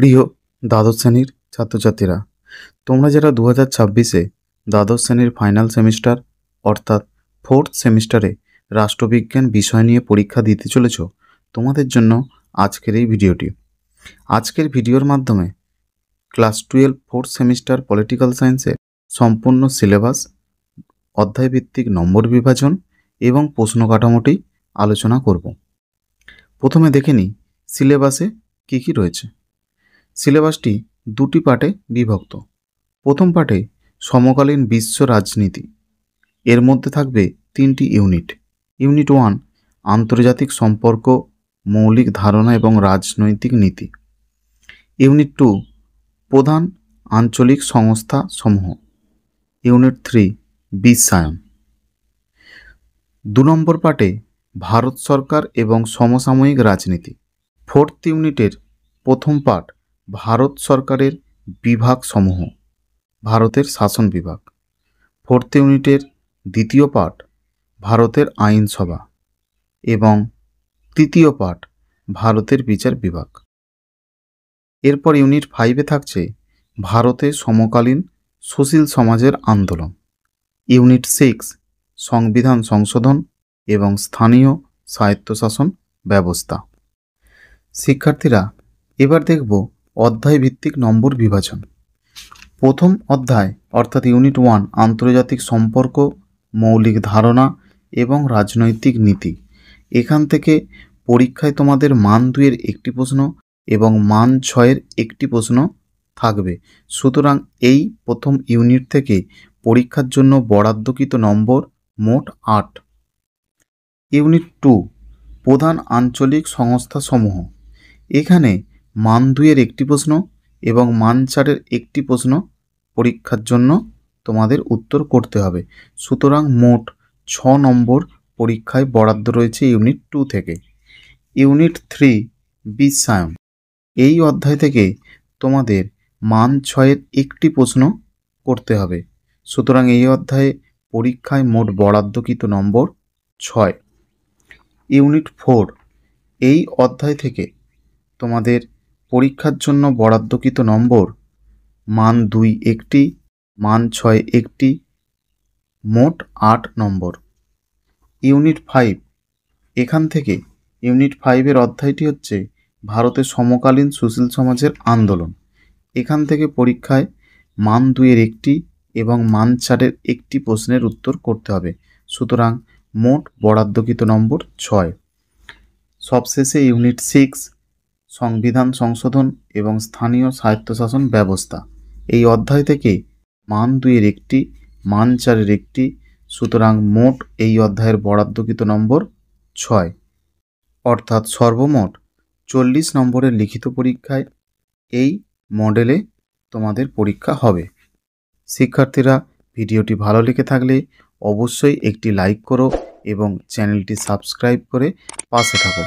প্রিয় দ্বাদশ শ্রেণীর ছাত্রছাত্রীরা, তোমরা যারা 2026-এ দ্বাদশ শ্রেণীর ফাইনাল সেমিস্টার অর্থাৎ ফোর্থ সেমিস্টারে রাষ্ট্রবিজ্ঞান বিষয় নিয়ে পরীক্ষা দিতে চলেছ, তোমাদের জন্য আজকের এই ভিডিওটি। আজকের ভিডিওর মাধ্যমে ক্লাস 12 ফোর্থ সেমিস্টার পলিটিক্যাল সায়েন্সের সম্পূর্ণ সিলেবাস, অধ্যায়ভিত্তিক নম্বর বিভাজন এবং প্রশ্ন কাঠামোটি আলোচনা করব। প্রথমে দেখে নিই সিলেবাসে কী কী রয়েছে। সিলেবাসটি দুটি পার্টে বিভক্ত। প্রথম পার্টে সমকালীন বিশ্ব রাজনীতি, এর মধ্যে থাকবে 3টি ইউনিট। ইউনিট 1 আন্তর্জাতিক সম্পর্ক, মৌলিক ধারণা এবং রাজনৈতিক নীতি। ইউনিট 2 প্রধান আঞ্চলিক সংস্থা সমূহ। ইউনিট 3 বিশ্বায়ন। 2 নম্বর পার্টে ভারত সরকার এবং সমসাময়িক রাজনীতি। ফোর্থ ইউনিটের প্রথম পার্ট ভারত সরকারের বিভাগ সমূহ, ভারতের শাসন বিভাগ। ফোর্থ ইউনিটের দ্বিতীয় পার্ট ভারতের আইনসভা এবং তৃতীয় পার্ট ভারতের বিচার বিভাগ। এরপর ইউনিট 5-এ থাকছে ভারতের সমকালীন সুশীল সমাজের আন্দোলন। ইউনিট 6 সংবিধান সংশোধন এবং স্থানীয় স্বায়ত্তশাসন ব্যবস্থা। শিক্ষার্থীরা, এবার দেখব অধ্যায় ভিত্তিক নম্বর বিভাজন। প্রথম অধ্যায় অর্থাৎ ইউনিট 1 আন্তর্জাতিক সম্পর্ক, মৌলিক ধারণা এবং রাজনৈতিক নীতি। এখান থেকে পরীক্ষায় তোমাদের মান 2-এর একটি প্রশ্ন এবং মান 6-এর একটি প্রশ্ন থাকবে। সুতরাং এই প্রথম ইউনিট থেকে পরীক্ষার জন্য বরাদ্দকৃত নম্বর মোট 8। ইউনিট 2 প্রধান আঞ্চলিক সংস্থা সমূহ। এখানে মান 2-এর একটি প্রশ্ন এবং মান 4-এর একটি প্রশ্ন পরীক্ষার জন্য তোমাদের উত্তর করতে হবে। সুতরাং মোট 6 নম্বর পরীক্ষায় বরাদ্দ রয়েছে ইউনিট 2 থেকে। ইউনিট 3 বিশ্বায়ন। এই অধ্যায় থেকে তোমাদের মান 6-এর একটি প্রশ্ন করতে হবে। সুতরাং এই অধ্যায়ে পরীক্ষায় মোট বরাদ্দকৃত নম্বর 6। ইউনিট 4 এই অধ্যায় থেকে তোমাদের পরীক্ষার জন্য বরাদ্দকৃত নম্বর মান 2 একটি, মান 6 একটি, মোট 8 নম্বর। ইউনিট 5 এখান থেকে ইউনিট 5-এর অধ্যায়টি হচ্ছে ভারতের সমকালীন সুশীল সমাজের আন্দোলন। এখান থেকে পরীক্ষায় মান 2-এর একটি এবং মান 4-এর একটি প্রশ্নের উত্তর করতে হবে। সুতরাং মোট বরাদ্দকৃত নম্বর 6। সবশেষে ইউনিট 6 সংবিধান সংশোধন এবং স্থানীয় স্বায়ত্তশাসন ব্যবস্থা। এই অধ্যায় থেকে মান 2-এর একটি, মান 4-এর একটি। সুতরাং মোট এই অধ্যায়ের বরাদ্দকৃত নম্বর 6। অর্থাৎ সর্বমোট 40 নম্বরের লিখিত পরীক্ষায় এই মডেলে তোমাদের পরীক্ষা হবে। শিক্ষার্থীরা, ভিডিওটি ভালো লেগে থাকলে অবশ্যই একটি লাইক করো এবং চ্যানেলটি সাবস্ক্রাইব করে পাশে থাকো।